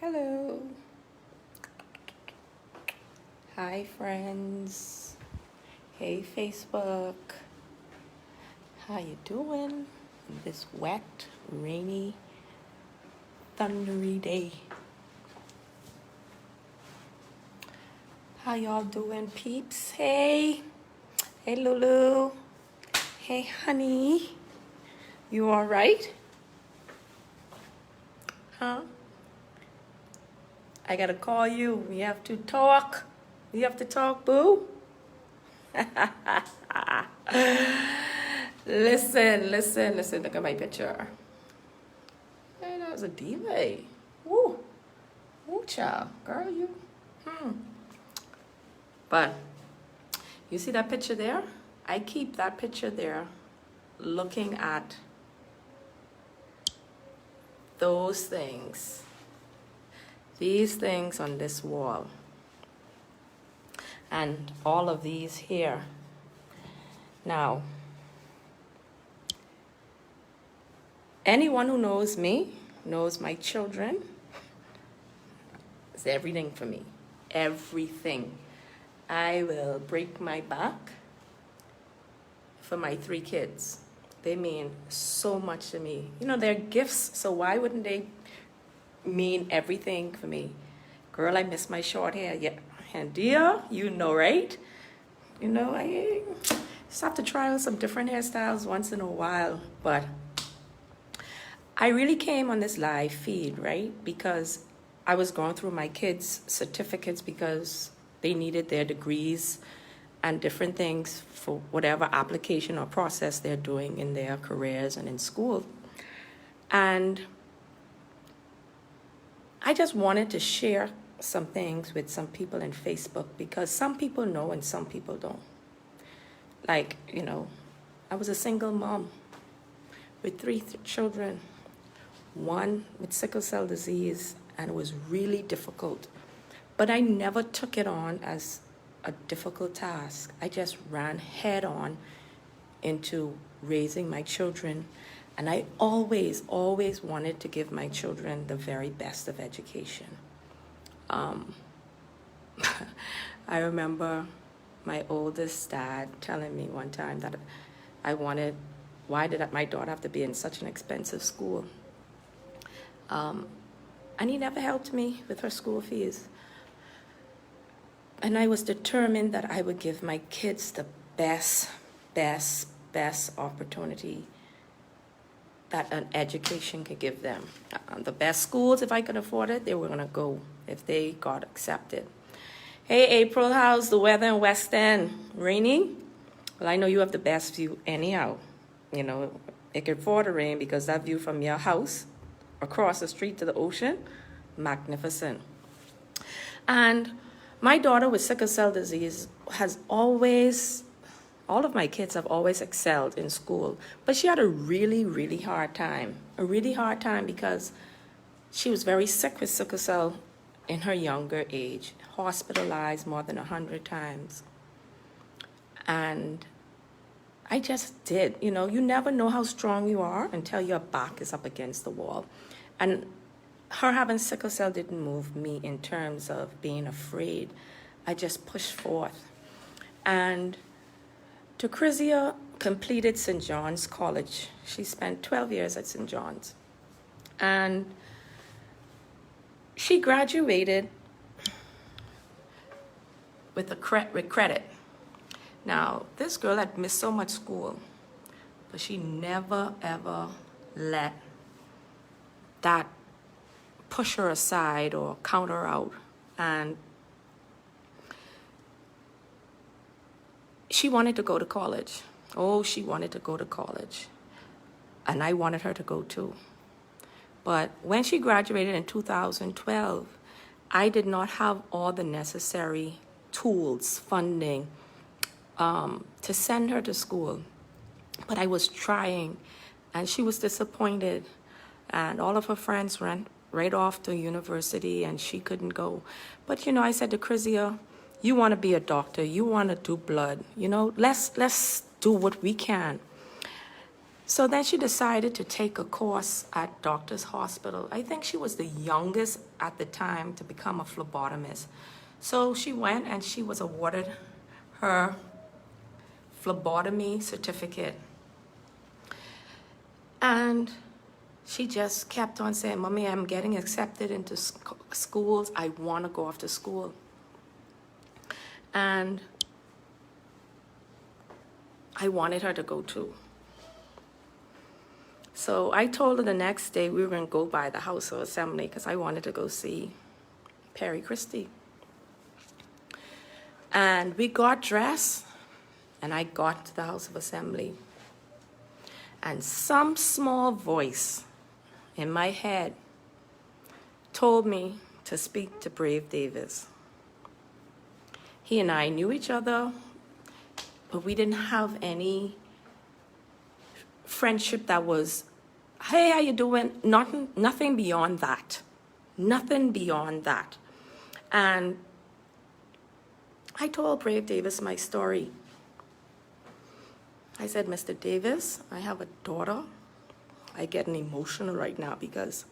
Hello. Hi friends. Hey Facebook. How you doing this wet, rainy, thundery day? How y'all doing, peeps? Hey. Hey Lulu. Hey honey. You all right? Huh? I gotta call you. We have to talk. We have to talk, boo. Listen. Look at my picture. Hey, that was a delay. Woo. Woo, child. Girl, you. But you see that picture there? I keep that picture there looking at those things. These things on this wall. And all of these here. Now, anyone who knows me, knows my children, it's everything for me. Everything. I will break my back for my 3 kids. They mean so much to me. You know, they're gifts, so why wouldn't they mean everything for me? Girl, I miss my short hair. Yeah, and dear, you know, right? You know, I just have to try out some different hairstyles once in a while. But I really came on this live feed, right? Because I was going through my kids' certificates because they needed their degrees and different things for whatever application or process they're doing in their careers and in school. And I just wanted to share some things with some people in Facebook because some people know and some people don't. Like, you know, I was a single mom with 3 children, one with sickle cell disease, and it was really difficult. But I never took it on as a difficult task. I just ran head on into raising my children. And I always wanted to give my children the very best of education. I remember my oldest dad telling me one time that why did my daughter have to be in such an expensive school? And he never helped me with her school fees. And I was determined that I would give my kids the best opportunity that an education could give them. The best schools, if I could afford it, they were gonna go if they got accepted. Hey April, how's the weather in West End? Raining? Well, I know you have the best view anyhow. You know, it could afford to rain because that view from your house across the street to the ocean, magnificent. And my daughter with sickle cell disease has always, all of my kids have always excelled in school, but she had a really hard time. A really hard time because she was very sick with sickle cell in her younger age, hospitalized more than 100 times. And I just did, you know, you never know how strong you are until your back is up against the wall. And her having sickle cell didn't move me in terms of being afraid. I just pushed forth. And Lucrezia completed St. John's College. She spent 12 years at St. John's. And she graduated with credit. Now, this girl had missed so much school, but she never, ever let that push her aside or count her out. And she wanted to go to college. Oh, she wanted to go to college. And I wanted her to go too. But when she graduated in 2012, I did not have all the necessary tools, funding, to send her to school. But I was trying, and she was disappointed. And all of her friends ran right off to university, and she couldn't go. But, you know, I said to Lucrezia, you want to be a doctor, you want to do blood, you know, let's do what we can. So then she decided to take a course at Doctor's Hospital. I think she was the youngest at the time to become a phlebotomist. So she went and she was awarded her phlebotomy certificate. And she just kept on saying, Mommy, I'm getting accepted into schools. I want to go off to school. And I wanted her to go too. So I told her the next day we were going to go by the House of Assembly because I wanted to go see Perry Christie. And we got dressed, and I got to the House of Assembly. And some small voice in my head told me to speak to Brave Davis. He and I knew each other, but we didn't have any friendship that was, hey, how you doing? Nothing beyond that. Nothing beyond that. And I told Brave Davis my story. I said, Mr. Davis, I have a daughter. I get emotional right now because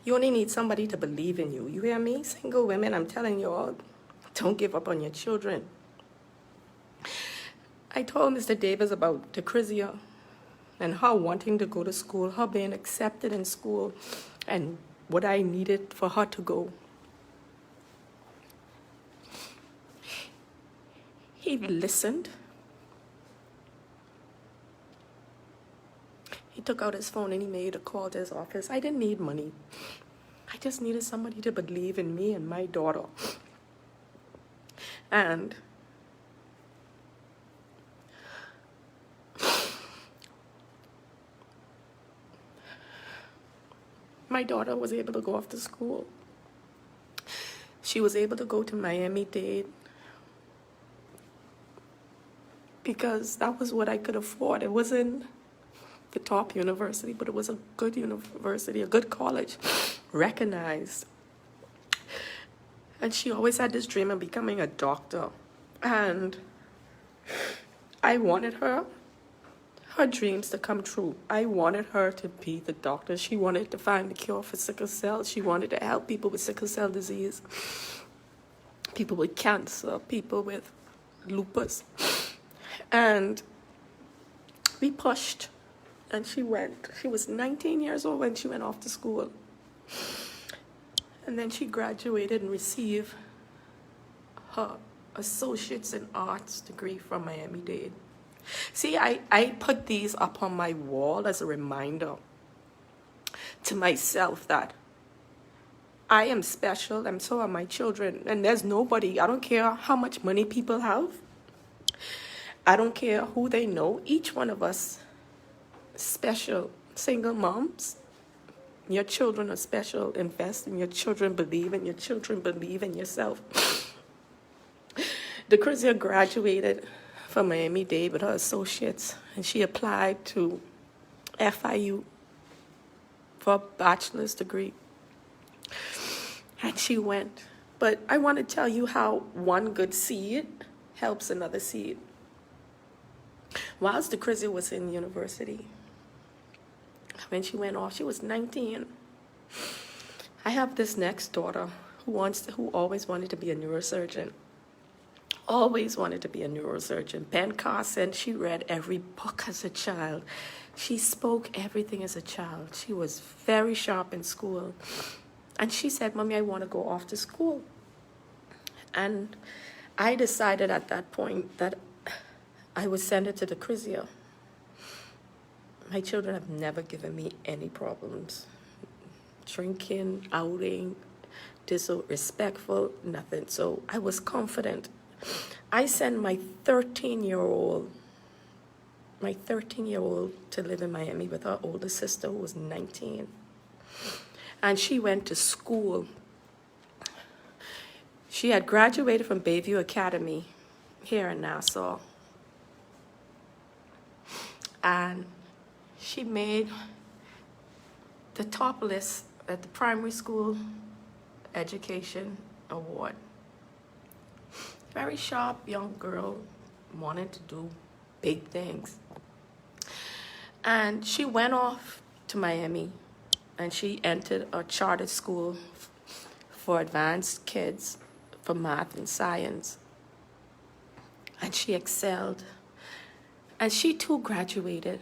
you only need somebody to believe in you. You hear me? Single women, I'm telling you all, don't give up on your children. I told Mr. Davis about Decrizia and her wanting to go to school, her being accepted in school, and what I needed for her to go. He listened. He took out his phone and he made a call to his office. I didn't need money. I just needed somebody to believe in me and my daughter. And my daughter was able to go off to school. She was able to go to Miami-Dade because that was what I could afford. It wasn't the top university, but it was a good university, a good college, recognized. And she always had this dream of becoming a doctor. And I wanted her dreams to come true. I wanted her to be the doctor. She wanted to find the cure for sickle cell. She wanted to help people with sickle cell disease, people with cancer, people with lupus. And we pushed, and she went. She was 19 years old when she went off to school. And then she graduated and received her associate's in arts degree from Miami-Dade. See, I put these up on my wall as a reminder to myself that I am special, and so are my children. And there's nobody, I don't care how much money people have. I don't care who they know. Each one of us is special. Single moms, your children are special. Invest in your children. Believe in your children. Believe in yourself. Decrizia graduated from Miami-Dade with her associates, and she applied to FIU for a bachelor's degree. And she went. But I want to tell you how one good seed helps another seed. Whilst Decrizia was in university, when she went off, she was 19. I have this next daughter who always wanted to be a neurosurgeon. Always wanted to be a neurosurgeon. Ben Carson, she read every book as a child. She spoke everything as a child. She was very sharp in school. And she said, Mommy, I want to go off to school. And I decided at that point that I would send her to Decrizia. My children have never given me any problems. Drinking, outing, disrespectful, nothing. So I was confident. I sent my 13-year-old to live in Miami with her older sister who was 19. And she went to school. She had graduated from Bayview Academy here in Nassau. And she made the top list at the primary school education award. Very sharp young girl, wanted to do big things. And she went off to Miami, and she entered a charter school for advanced kids for math and science. And she excelled. And she too graduated.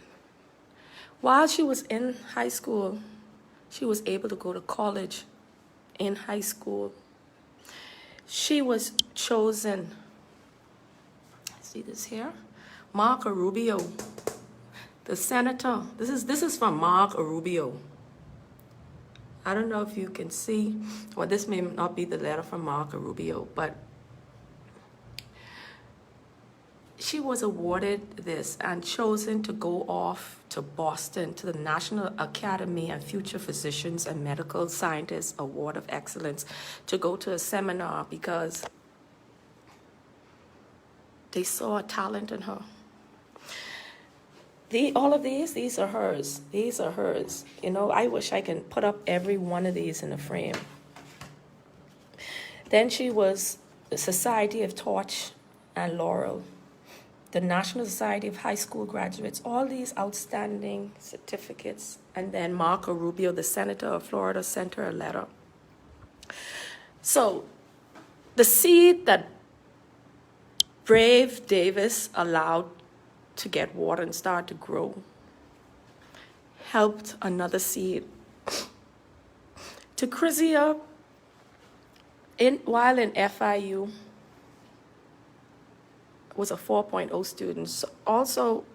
While she was in high school, she was able to go to college in high school. She was chosen, see this here? Marco Rubio, the senator. This is from Marco Rubio. I don't know if you can see, or this may not be the letter from Marco Rubio, but she was awarded this and chosen to go off to Boston to the National Academy and Future Physicians and Medical Scientists Award of Excellence to go to a seminar because they saw a talent in her. All of these are hers. These are hers. You know, I wish I can put up every one of these in a frame. Then she was the Society of Torch and Laurel, the National Society of High School Graduates, all these outstanding certificates. And then Marco Rubio, the senator of Florida, sent her a letter. So the seed that Brave Davis allowed to get water and start to grow helped another seed. To Chrysia, while in FIU, was a 4.0 student, so also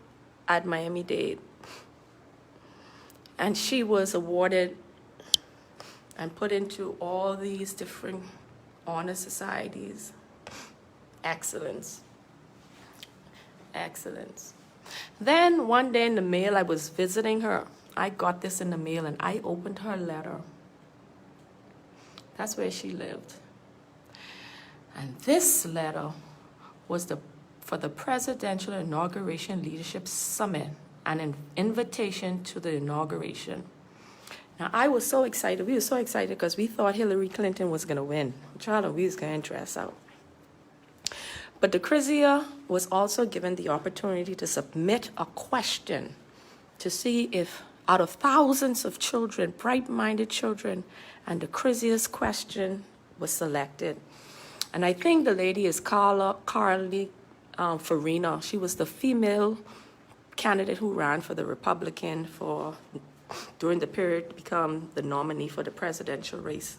at Miami-Dade. And she was awarded and put into all these different honor societies. Excellence. Excellence. Then one day in the mail, I was visiting her. I got this in the mail and I opened her letter. That's where she lived. And this letter was for the Presidential Inauguration Leadership Summit and an invitation to the inauguration. Now, I was so excited. We were so excited because we thought Hillary Clinton was going to win. Charlie, we was going to dress out. But the Chrysia was also given the opportunity to submit a question to see if, out of thousands of children, bright-minded children, and the Chrysia's question was selected. And I think the lady is Carly Farina. She was the female candidate who ran for the Republican during the period to become the nominee for the presidential race.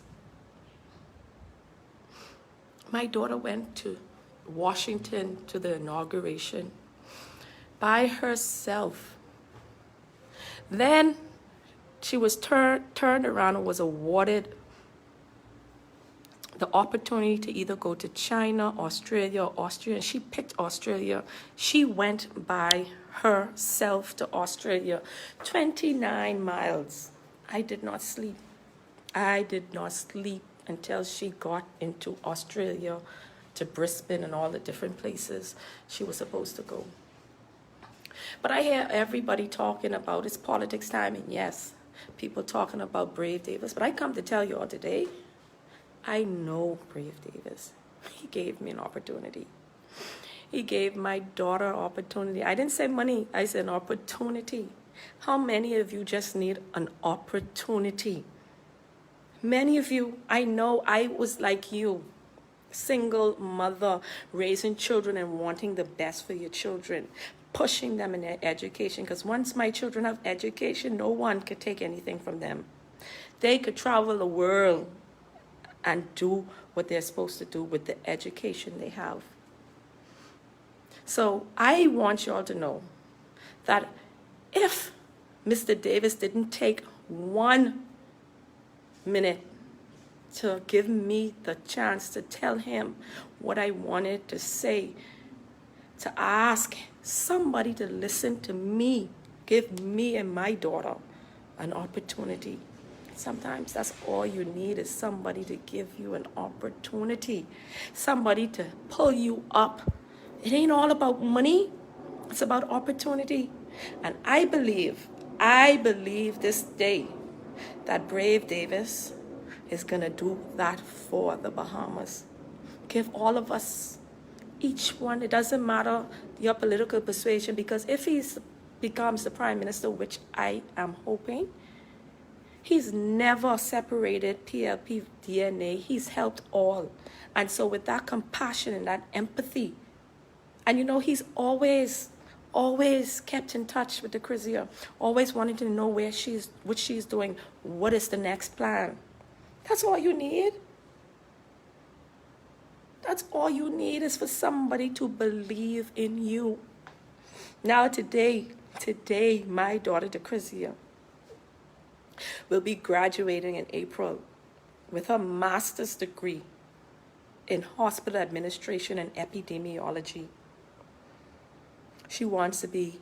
My daughter went to Washington to the inauguration by herself. Then she was turned around and was awarded the opportunity to either go to China, Australia, or Austria. She picked Australia. She went by herself to Australia, 29 miles. I did not sleep. I did not sleep until she got into Australia, to Brisbane and all the different places she was supposed to go. But I hear everybody talking about it's politics time, and yes, people talking about Brave Davis. But I come to tell you all today, I know Brave Davis. He gave me an opportunity. He gave my daughter an opportunity. I didn't say money, I said an opportunity. How many of you just need an opportunity? Many of you, I know I was like you. Single mother, raising children and wanting the best for your children, pushing them in their education, because once my children have education, no one could take anything from them. They could travel the world and do what they're supposed to do with the education they have. So I want you all to know that if Mr. Davis didn't take 1 minute to give me the chance to tell him what I wanted to say, to ask somebody to listen to me, give me and my daughter an opportunity. Sometimes that's all you need, is somebody to give you an opportunity, somebody to pull you up. It ain't all about money, it's about opportunity. And I believe this day that Brave Davis is going to do that for the Bahamas. Give all of us, each one, it doesn't matter your political persuasion, because if he's becomes the prime minister, which I am hoping, he's never separated PLP DNA. He's helped all. And so with that compassion and that empathy, and he's always kept in touch with the Crizia, always wanting to know what she's doing, what is the next plan. That's all you need. That's all you need, is for somebody to believe in you. Now today, my daughter, Decrizia, will be graduating in April with her master's degree in hospital administration and epidemiology. She wants to be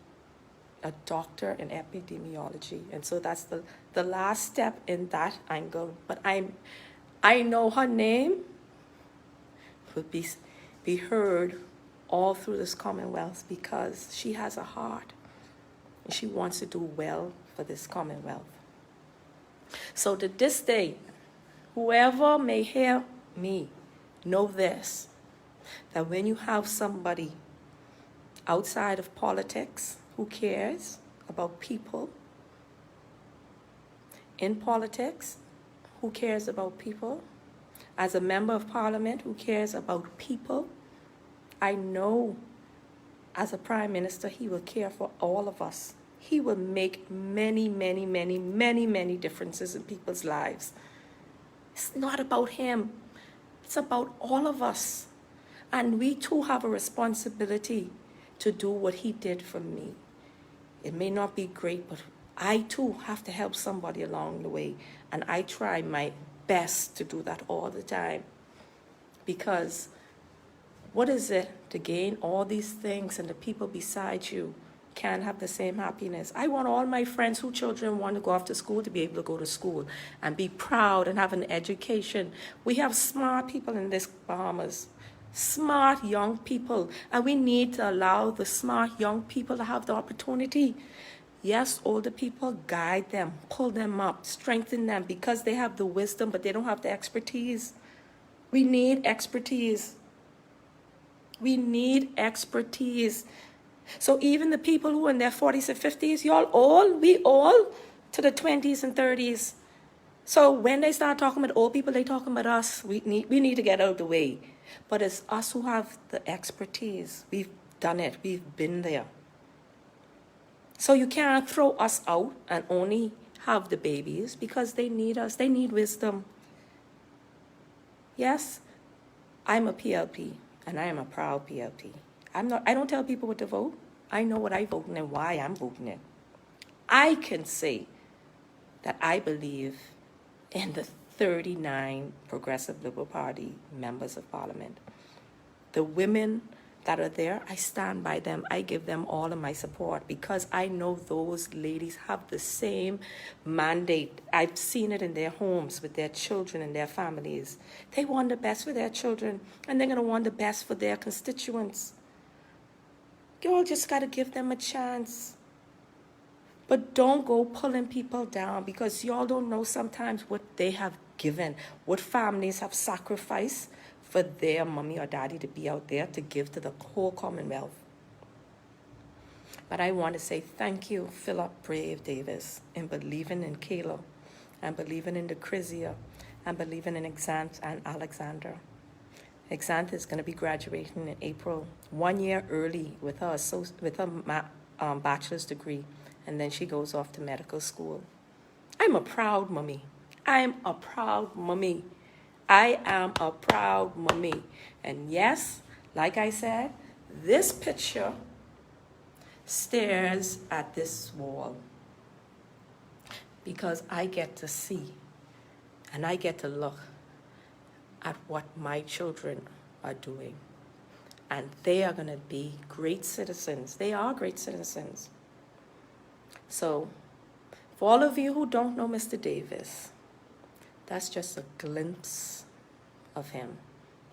a doctor in epidemiology, and so that's the last step in that angle. But I know her name will be heard all through this Commonwealth, because she has a heart and she wants to do well for this Commonwealth. So to this day, whoever may hear me, know this, that when you have somebody outside of politics who cares about people, in politics, who cares about people, as a member of parliament who cares about people, I know as a prime minister, he will care for all of us. He will make many, many, many, many, many differences in people's lives. It's not about him. It's about all of us. And we too have a responsibility to do what he did for me. It may not be great, but I too have to help somebody along the way. And I try my best to do that all the time. Because what is it to gain all these things and the people beside you can't have the same happiness? I want all my friends whose children want to go off to school to be able to go to school and be proud and have an education. We have smart people in this Bahamas, smart young people, and we need to allow the smart young people to have the opportunity. Yes, older people, guide them, pull them up, strengthen them, because they have the wisdom, but they don't have the expertise. We need expertise. We need expertise. So even the people who are in their 40s and 50s, we all to the 20s and 30s. So when they start talking about old people, they talking about us. We need to get out of the way. But it's us who have the expertise. We've done it. We've been there. So you can't throw us out and only have the babies, because they need us. They need wisdom. Yes, I'm a PLP, and I am a proud PLP. I don't tell people what to vote. I know what I vote and why I'm voting it. I can say that I believe in the 39 Progressive Liberal Party members of Parliament. The women that are there, I stand by them. I give them all of my support, because I know those ladies have the same mandate. I've seen it in their homes with their children and their families. They want the best for their children, and they're going to want the best for their constituents. You all just got to give them a chance. But don't go pulling people down, because y'all don't know sometimes what they have given, what families have sacrificed for their mommy or daddy to be out there to give to the whole Commonwealth. But I want to say thank you, Philip Brave Davis, in believing in Kayla, and believing in the Crizia, and believing in Exant and Alexander. Exant is going to be graduating in April, 1 year early with her bachelor's degree, and then she goes off to medical school. I'm a proud mummy. I'm a proud mummy. I am a proud mummy. And yes, like I said, this picture stares at this wall, because I get to see and I get to look at what my children are doing. And they are going to be great citizens. They are great citizens. So, for all of you who don't know Mr. Davis, that's just a glimpse of him.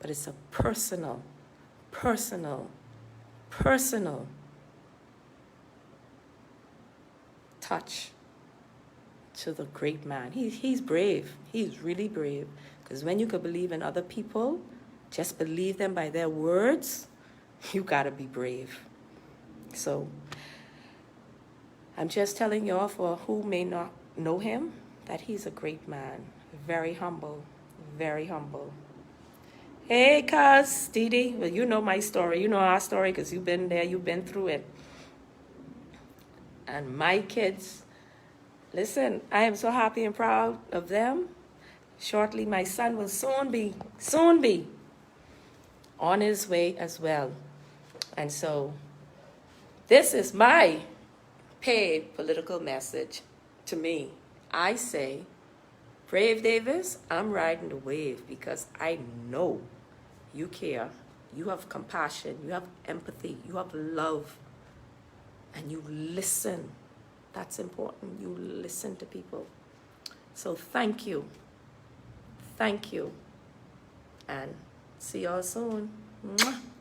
But it's a personal touch to the great man. He's brave. He's really brave. Because when you can believe in other people, just believe them by their words, you got to be brave. So I'm just telling y'all, for who may not know him, that he's a great man. Very humble, very humble. Hey, cuz, Dee Dee. Well, you know my story. You know our story because you've been there, you've been through it. And my kids, listen, I am so happy and proud of them. Shortly, my son will soon be on his way as well. And so, this is my paid political message to me. I say, Brave Davis, I'm riding the wave because I know you care, you have compassion, you have empathy, you have love, and you listen. That's important. You listen to people. So thank you. Thank you. And see y'all soon. Mwah.